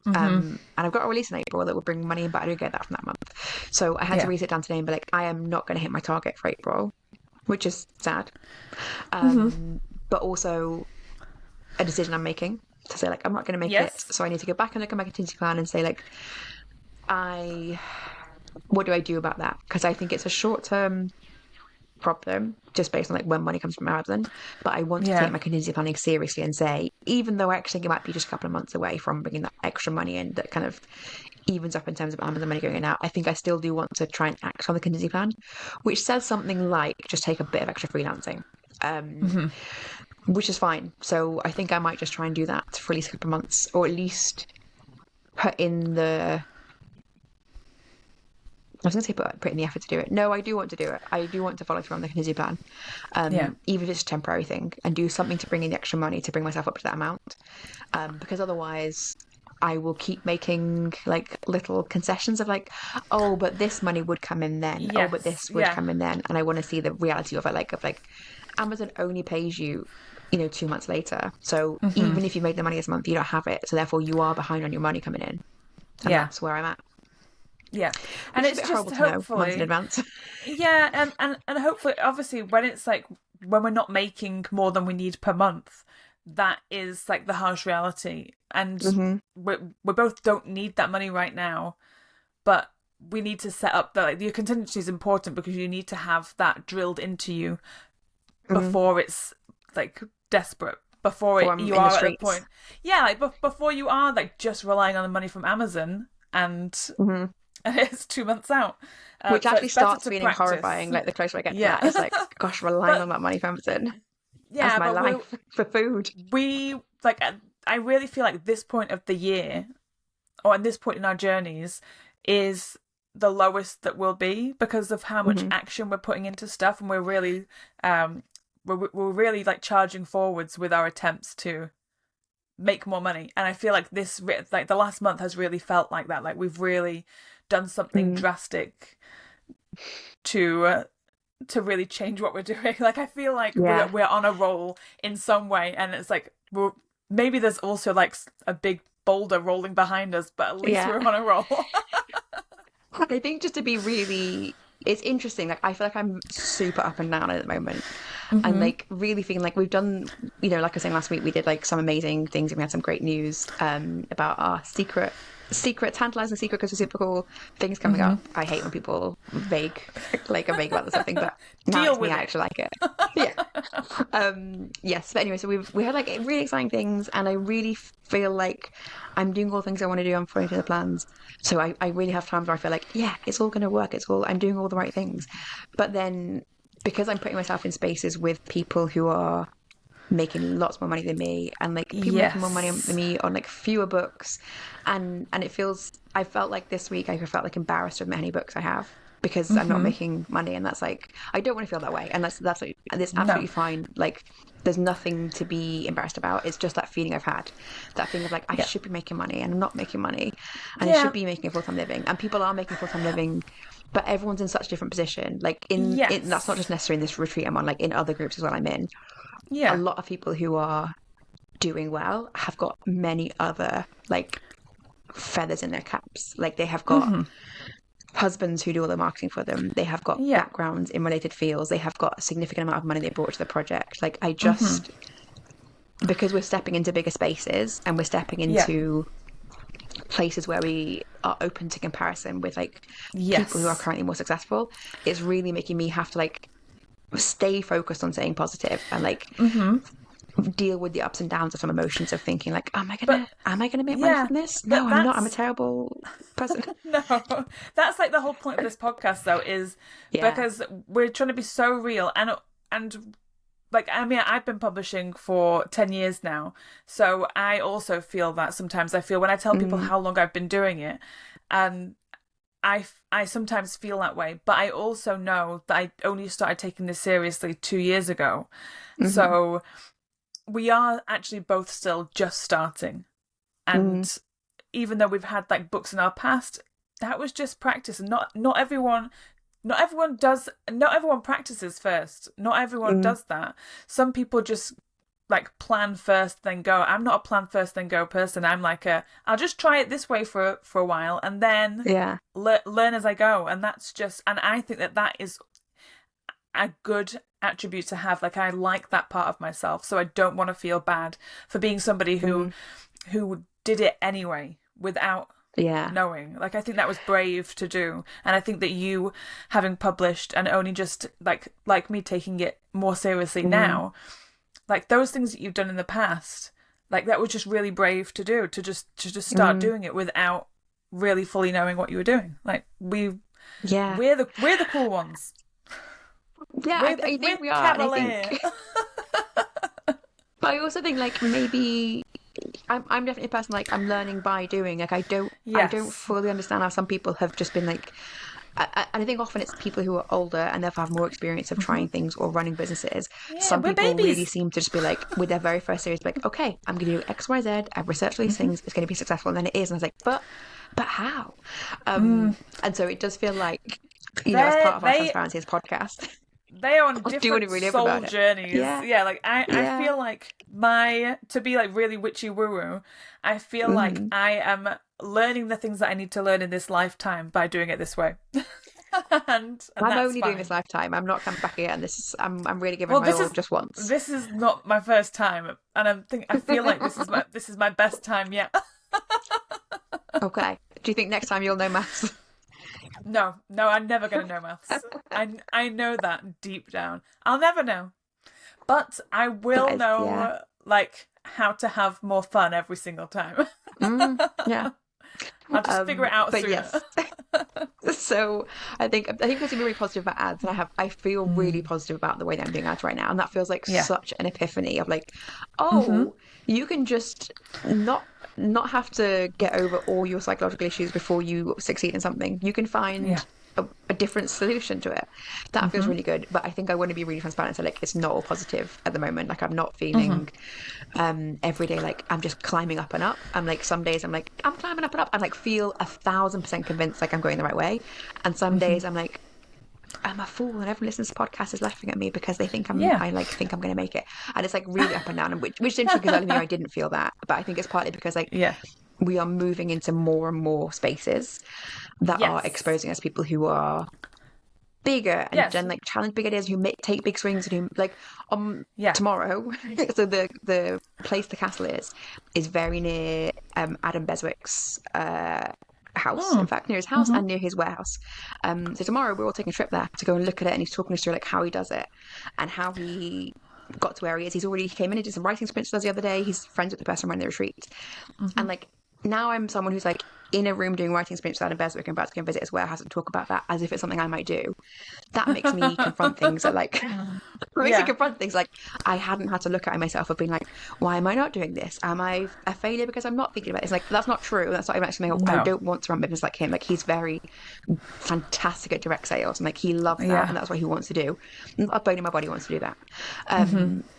And I've got a release in April that will bring money in, but I don't get that from that month. So I had to reset down today and be like, I am not going to hit my target for April, which is sad. But also a decision I'm making to say like, I'm not going to make it. So I need to go back and look at my contingency plan and say like, I what do I do about that? Because I think it's a short-term problem just based on like when money comes from Amazon, but I want to take my contingency planning seriously and say, even though actually it might be just a couple of months away from bringing that extra money in that kind of evens up in terms of Amazon money going in out, I think I still do want to try and act on the contingency plan, which says something like just take a bit of extra freelancing, which is fine. So I think I might just try and do that for at least a couple of months, or at least put in the I was going to say put in the effort to do it. No, I do want to do it. I do want to follow through on the contingency plan, even if it's a temporary thing, and do something to bring in the extra money to bring myself up to that amount. Because otherwise, I will keep making like little concessions of like, oh, but this money would come in then. Yes. Oh, but this would come in then. And I want to see the reality of it, like Amazon only pays you, 2 months later. So even if you made the money this month, you don't have it. So therefore, you are behind on your money coming in. And that's where I'm at. Yeah, and it's just hopefully months in advance. Yeah, and hopefully, obviously, when we're not making more than we need per month, that is like the harsh reality, and we both don't need that money right now, but we need to set up that your contingency is important because you need to have that drilled into you before it's like desperate. Before you are at the point, before you are like just relying on the money from Amazon and it's 2 months out. Which actually starts feeling horrifying, like the closer I get to that. It's like, gosh, relying on that money from Amazon as my life for food. I really feel like this point of the year, or at this point in our journeys, is the lowest that we'll be because of how much action we're putting into stuff, and we're really, we're really like charging forwards with our attempts to make more money. And I feel like the last month has really felt like that. Like we've really done something drastic to really change what we're doing. Like I feel like we're on a roll in some way, and it's like maybe there's also like a big boulder rolling behind us, but at least we're on a roll. I think just to be really, it's interesting. Like I feel like I'm super up and down at the moment, and like really feeling like we've done, like I was saying last week, we did like some amazing things, and we had some great news about our tantalizing secret, because we're super cool things coming up. I hate when people are vague about something, but now it's me, I actually like it. Yes, but anyway, so we had like really exciting things, and I really feel like I'm doing all the things I want to do. I'm following through the plans, so I really have times where I feel like it's all going to work. I'm doing all the right things, but then because I'm putting myself in spaces with people who are making lots more money than me, and like people making more money than me on like fewer books, and I felt like this week I felt like embarrassed of many books I have because I'm not making money, and that's like, I don't want to feel that way, and that's like, it's absolutely fine. Like there's nothing to be embarrassed about. It's just that feeling I've had, that feeling of like I should be making money and I'm not making money, and I should be making a full-time living, and people are making a full-time living, but everyone's in such a different position. Like in that's not just necessarily in this retreat I'm on, like in other groups as well I'm in. A lot of people who are doing well have got many other like feathers in their caps. Like they have got husbands who do all the marketing for them. They have got backgrounds in related fields. They have got a significant amount of money they brought to the project. Like I just, because we're stepping into bigger spaces and we're stepping into places where we are open to comparison with like people who are currently more successful, it's really making me have to like stay focused on staying positive and like deal with the ups and downs of some emotions of thinking like, am I gonna make money from this? No, I'm not. I'm a terrible person. No, that's like the whole point of this podcast though, is because we're trying to be so real, and like, I mean, I've been publishing for 10 years now, so I also feel that sometimes. I feel when I tell people how long I've been doing it, and I sometimes feel that way, but I also know that I only started taking this seriously 2 years ago. So we are actually both still just starting. And even though we've had like books in our past, that was just practice. And not everyone practices first. Not everyone does that. Some people just like plan first then go. I'm not a plan first then go person. I'm like I'll just try it this way for a while and then learn as I go. And that's just, and I think that is a good attribute to have. Like I like that part of myself, so I don't want to feel bad for being somebody who did it anyway without Yeah. knowing. Like, I think that was brave to do. And I think that you, having published and only just like me taking it more seriously now, like those things that you've done in the past, like that was just really brave to do, to just start doing it without really fully knowing what you were doing. Like we're the cool ones. Yeah, I think we are. And I think, but I also think like maybe I'm definitely a person like I'm learning by doing. Like I don't fully understand how some people have just been like. And I think often it's people who are older and therefore have more experience of trying things or running businesses. Yeah, some people babies. really seem to just be like, with their very first series, like, okay, I'm going to do X, Y, Z. I've researched these things. It's going to be successful, and then it is. And I was like, but how? And so it does feel like, as part of our transparency as podcast. They are on different soul journeys. Yeah, like I feel like to be like really witchy woo-woo, I feel like I am learning the things that I need to learn in this lifetime by doing it this way. and I'm only doing this lifetime. I'm not coming back again. I'm really giving my all just once. This is not my first time, and I feel like this is my best time yet. Okay. Do you think next time you'll know maths? No, I'm never going to know maths. I know that deep down. I'll never know. But I will know, like, how to have more fun every single time. Yeah. I'll just figure it out but sooner. Yes. So I think I'm really positive about ads, and I feel really positive about the way that I'm doing ads right now, and that feels like such an epiphany of like, you can just not have to get over all your psychological issues before you succeed in something. You can find a different solution to it. That feels really good. But I think I want to be really transparent. So like, it's not all positive at the moment. Like I'm not feeling every day like I'm just climbing up and up. I'm like, some days I'm like, I'm climbing up and up. I like feel 1,000% convinced like I'm going the right way. And some days I'm like, I'm a fool, and everyone listens to this podcast is laughing at me because they think I like think I'm going to make it, and it's like really up and down. And which is interesting because earlier I didn't feel that, but I think it's partly because like we are moving into more and more spaces that are exposing us people who are bigger and like challenge big ideas, who take big swings, and who like tomorrow. So the place the castle is very near Adam Beswick's house, in fact, near his house and near his warehouse. So tomorrow we're all taking a trip there to go and look at it, and he's talking us through like how he does it and how he got to where he is. He came in and did some writing sprints the other day. He's friends with the person running the retreat, and like now I'm someone who's like in a room doing writing sprints out in Beswick and about to go and visit his warehouse and talk about that as if it's something I might do. That makes me confront things that like confront things like I hadn't had to look at myself of being like, why am I not doing this? Am I a failure because I'm not thinking about it? It's like, that's not true. That's not even actually something I don't want to run business like him. Like he's very fantastic at direct sales, and like he loves that, and that's what he wants to do. A bone in my body wants to do that.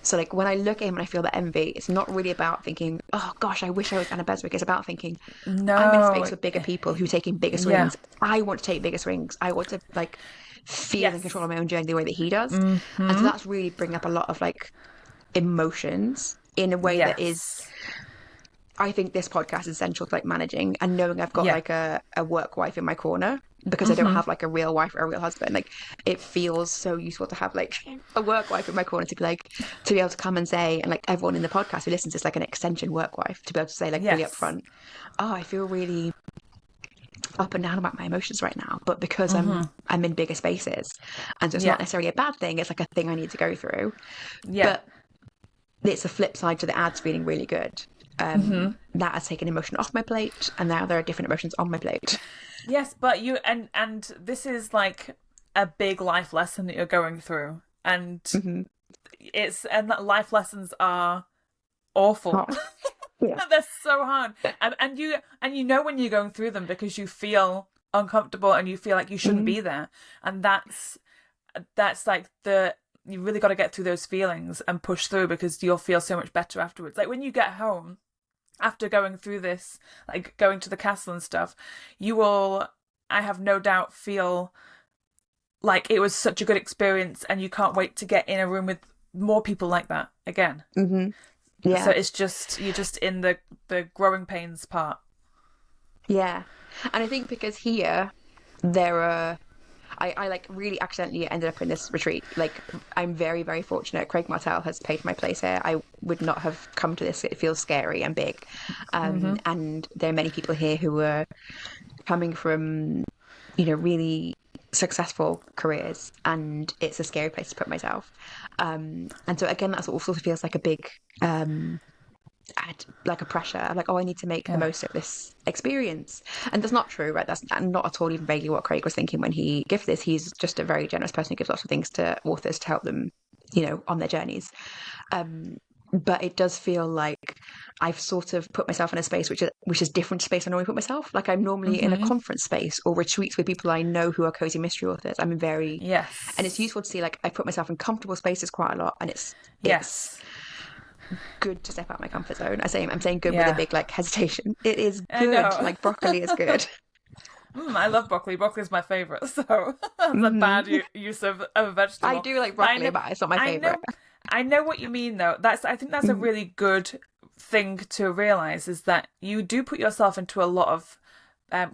So like when I look at him and I feel that envy, it's not really about thinking, oh gosh, I wish I was Anna Beswick. It's about thinking, I'm in a space with bigger people who are taking bigger swings. I want to take bigger swings. I want to like feel in control of my own journey the way that he does. And so that's really bringing up a lot of like emotions in a way that is, I think this podcast is essential to like managing and knowing I've got like a work wife in my corner, because I don't have like a real wife or a real husband. Like it feels so useful to have like a work wife in my corner, to be able to come and say, and like everyone in the podcast who listens is like an extension work wife, to be able to say like really upfront, oh, I feel really up and down about my emotions right now, but because I'm in bigger spaces, and so it's not necessarily a bad thing, it's like a thing I need to go through. But it's a flip side to the ads feeling really good. That has taken emotion off my plate, and now there are different emotions on my plate. Yes, but you and this is like a big life lesson that you're going through, and that life lessons are awful. They're so hard, and you know when you're going through them because you feel uncomfortable and you feel like you shouldn't be there, and that's like you really got to get through those feelings and push through, because you'll feel so much better afterwards. Like when you get home after going through this, like going to the castle and stuff, you will, I have no doubt, feel like it was such a good experience, and you can't wait to get in a room with more people like that again. Yeah. So it's just, you're just in the growing pains part. Yeah. And I think because here there are, I like really accidentally ended up in this retreat. Like, I'm very, very fortunate. Craig Martell has paid for my place here. I would not have come to this. It feels scary and big. And there are many people here who were coming from, really successful careers, and it's a scary place to put myself. And so again, that's also feels like a big like a pressure. I'm like, oh, I need to make the most of this experience. And that's not true, right? That's not at all even vaguely what Craig was thinking when he gifted this. He's just a very generous person who gives lots of things to authors to help them, on their journeys. But it does feel like I've sort of put myself in a space which is different space I normally put myself. Like, I'm normally in a conference space or retreats with people I know who are cozy mystery authors. I'm and it's useful to see, like, I put myself in comfortable spaces quite a lot, and it's good to step out my comfort zone. I'm saying good with a big like hesitation. It is good. Like, broccoli is good. I love broccoli. Broccoli is my favourite, so that's a bad use of a vegetable. I do like broccoli, but it's not my favourite. I know what you mean, though. I think that's a really good thing to realise, is that you do put yourself into a lot of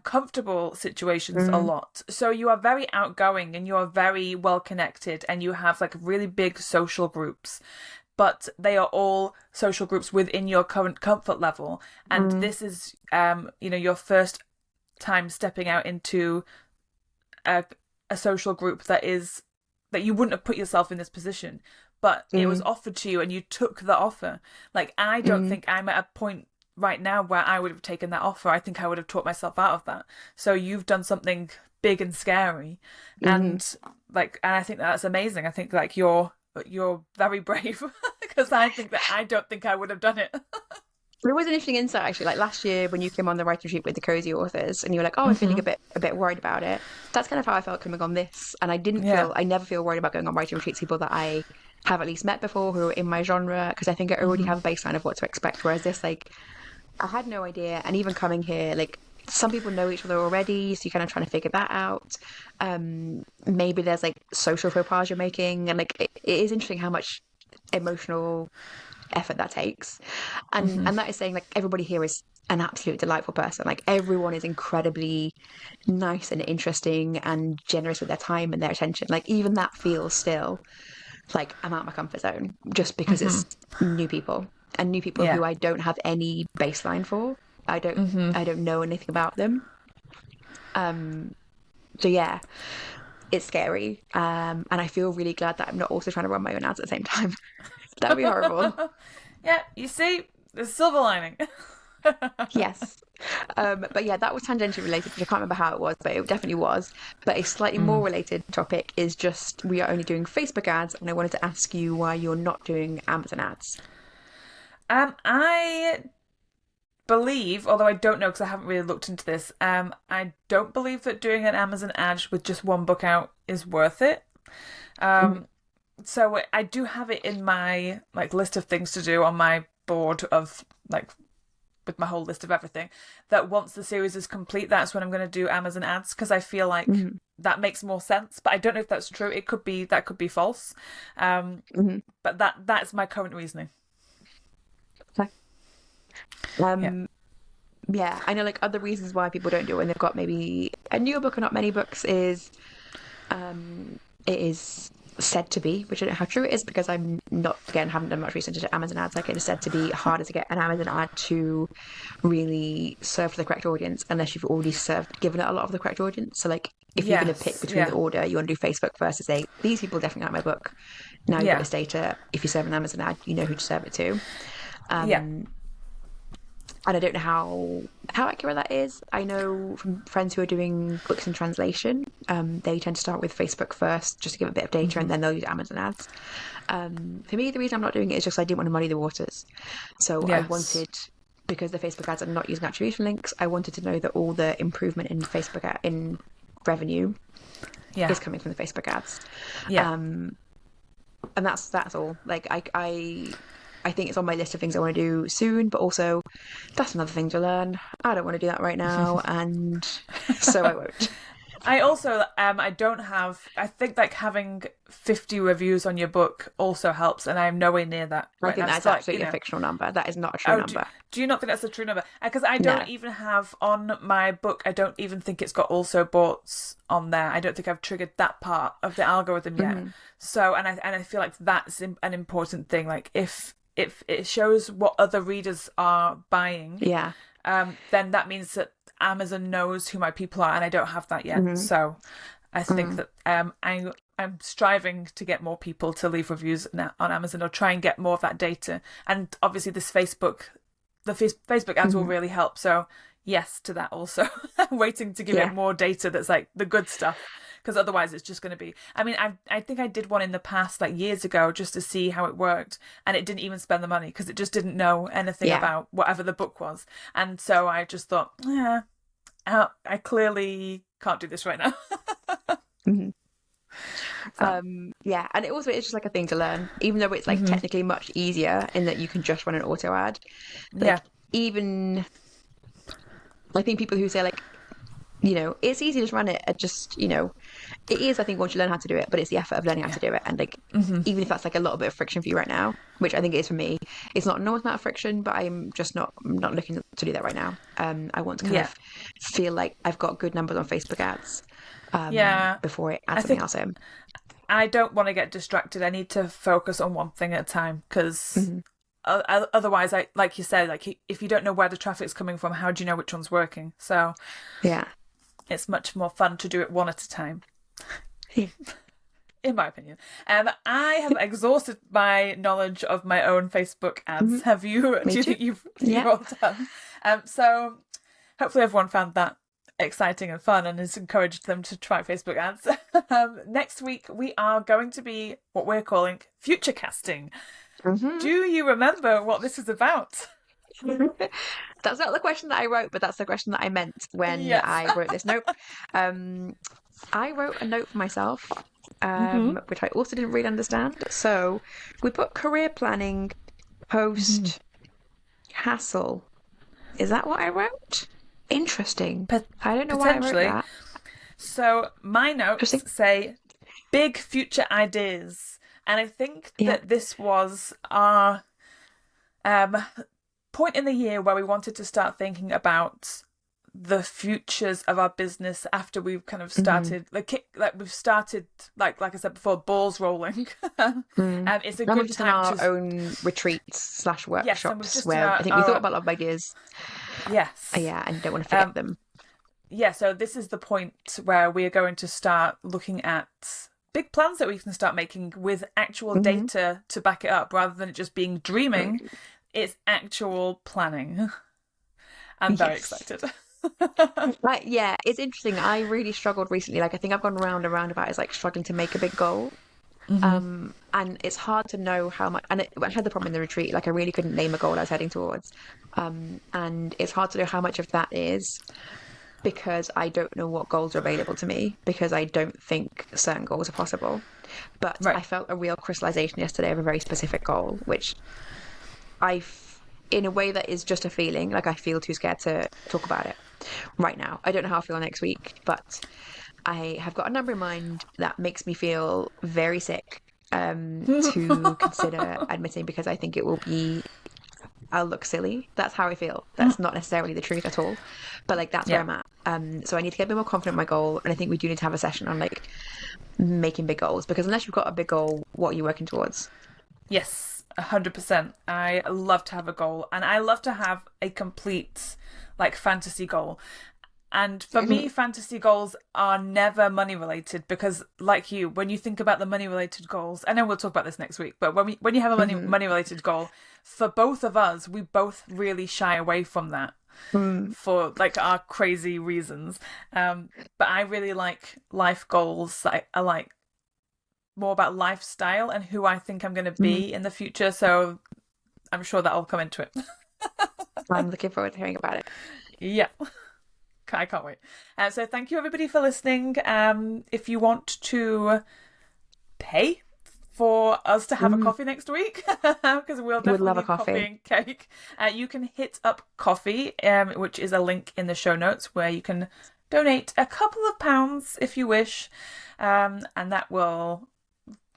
comfortable situations a lot. So you are very outgoing and you are very well connected, and you have like really big social groups. But they are all social groups within your current comfort level. And this is, your first time stepping out into a social group that you wouldn't have put yourself in this position. But it was offered to you and you took the offer. Like, I don't think I'm at a point right now where I would have taken that offer. I think I would have talked myself out of that. So you've done something big and scary. And I think that's amazing. I think like you're very brave, because I don't think I would have done it. There was an interesting insight, actually, like last year when you came on the writing retreat with the cozy authors, and you were like, oh, I'm feeling a bit worried about it. That's kind of how I felt coming on this. And I never feel worried about going on writing retreats, people that I have at least met before who are in my genre, because I think I already have a baseline of what to expect. Whereas this, like, I had no idea. And even coming here, like, some people know each other already, so you're kind of trying to figure that out. Maybe there's like social faux pas you're making, and like it is interesting how much emotional effort that takes. And that is saying, like, everybody here is an absolute delightful person. Like, everyone is incredibly nice and interesting and generous with their time and their attention. Like, even that feels still like I'm out of my comfort zone, just because it's new people who I don't have any baseline for. I don't know anything about them. So yeah, it's scary. And I feel really glad that I'm not also trying to run my own ads at the same time. That would be horrible. Yeah, you see, there's silver lining. Yes. But yeah, that was tangentially related, which I can't remember how it was, but it definitely was. But a slightly more related topic is just, we are only doing Facebook ads, and I wanted to ask you why you're not doing Amazon ads. I believe, although I don't know because I haven't really looked into this, I don't believe that doing an Amazon ad with just one book out is worth it. So I do have it in my like list of things to do on my board of like, with my whole list of everything, that once the series is complete, that's when I'm going to do Amazon ads, because I feel like that makes more sense. But I don't know if that's true. That could be false. But that's my current reasoning. Okay. Yeah, I know, like, other reasons why people don't do it when they've got maybe a newer book or not many books is it is said to be, which I don't know how true it is, because I'm not, again, haven't done much research into Amazon ads. Like, it is said to be harder to get an Amazon ad to really serve the correct audience unless you've already given it a lot of the correct audience. So like, if you're going to pick between the order, you want to do Facebook first to say, these people definitely like my book. Now you've got this data. If you serve an Amazon ad, you know who to serve it to. And I don't know how accurate that is. I know from friends who are doing books in translation, they tend to start with Facebook first, just to give a bit of data, and then they'll use Amazon ads. For me, the reason I'm not doing it is just I didn't want to muddy the waters. So I wanted, because the Facebook ads are not using attribution links, I wanted to know that all the improvement in Facebook in revenue is coming from the Facebook ads. And that's all. Like, I think it's on my list of things I want to do soon, but also that's another thing to learn. I don't want to do that right now, and so I won't. I also I don't have. I think like having 50 reviews on your book also helps, and I'm nowhere near that I right think now. that's So, like, absolutely a fictional number. That is not a true oh, number. do you not think that's a true number? Because I No. don't even have on my book. I don't even think it's got also boughts on there. I don't think I've triggered that part of the algorithm yet. So, and I feel like that's an important thing. Like if it shows what other readers are buying, Yeah. then that means that Amazon knows who my people are, and I don't have that yet. So I think that I'm striving to get more people to leave reviews on Amazon, or try and get more of that data. And obviously this Facebook ads will really help. So yes to that also. I'm waiting to give it more data that's like the good stuff, because otherwise it's just going to be, I mean, I think I did one in the past, like years ago, just to see how it worked, and it didn't even spend the money because it just didn't know anything about whatever the book was. And so I just thought, I clearly can't do this right now. Yeah, and it also is just like a thing to learn, even though it's like technically much easier in that you can just run an auto ad. Like, even I think people who say like, it's easy to just run it at just, it is, I think, once you learn how to do it, but it's the effort of learning how to do it. And like, even if that's like a little bit of friction for you right now, which I think it is for me, it's not an enormous amount of friction, but I'm just not looking to do that right now. I want to kind of feel like I've got good numbers on Facebook ads before I add something else in. I don't want to get distracted. I need to focus on one thing at a time, because otherwise, like you said, like if you don't know where the traffic's coming from, how do you know which one's working? So it's much more fun to do it one at a time. In my opinion. I have exhausted my knowledge of my own Facebook ads. Have you? Do you think you've all done? So hopefully everyone found that exciting and fun and has encouraged them to try Facebook ads. Next week we are going to be what we're calling future casting. Do you remember what this is about? That's not the question that I wrote, but that's the question that I meant when I wrote this note. I wrote a note for myself, which I also didn't really understand. So we put career planning post hassle. Is that what I wrote? Interesting. I don't know why I wrote that. So my notes say big future ideas. And I think that this was our point in the year where we wanted to start thinking about the futures of our business after we've kind of started, like we've started, like I said before, balls rolling. It's a good time to our own retreats / workshops where I think we thought about a lot of ideas. Yes. And don't want to forget them. So this is the point where we are going to start looking at big plans that we can start making with actual data to back it up, rather than it just being dreaming. It's actual planning. I'm very excited. It's interesting. I really struggled recently. Like, I think I've gone round and round about is like struggling to make a big goal. And it's hard to know how much, and I had the problem in the retreat, like I really couldn't name a goal I was heading towards. And it's hard to know how much of that is because I don't know what goals are available to me, because I don't think certain goals are possible. But I felt a real crystallization yesterday of a very specific goal, which in a way that is just a feeling, like I feel too scared to talk about it right now. I don't know how I feel next week, but I have got a number in mind that makes me feel very sick to consider admitting, because I think I'll look silly. That's how I feel. That's not necessarily the truth at all, but like that's where I'm at. So I need to get a bit more confident in my goal, and I think we do need to have a session on like making big goals, because unless you've got a big goal, what are you working towards? Yes. 100%. I love to have a goal, and I love to have a complete like fantasy goal. And for me, fantasy goals are never money related, because like you, when you think about the money related goals, and then we'll talk about this next week, but when you have a money related goal, for both of us, we both really shy away from that for like our crazy reasons. But I really like life goals. I like more about lifestyle and who I think I'm going to be in the future. So I'm sure that'll come into it. I'm looking forward to hearing about it. Yeah. I can't wait. So thank you everybody for listening. If you want to pay for us to have a coffee next week, because we'll definitely need coffee and cake, you can hit up Coffee, which is a link in the show notes where you can donate a couple of pounds if you wish, and that will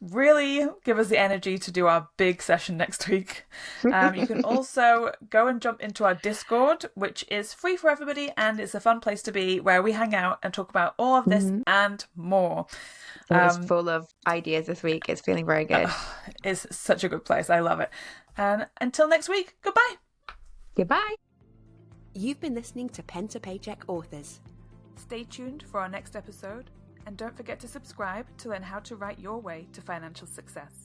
really give us the energy to do our big session next week. You can also go and jump into our Discord, which is free for everybody, and it's a fun place to be where we hang out and talk about all of this and more. It's full of ideas this week. It's feeling very good. It's such a good place. I love it. And until next week, goodbye. Goodbye. You've been listening to Pen to Paycheck Authors. Stay tuned for our next episode, and don't forget to subscribe to learn how to write your way to financial success.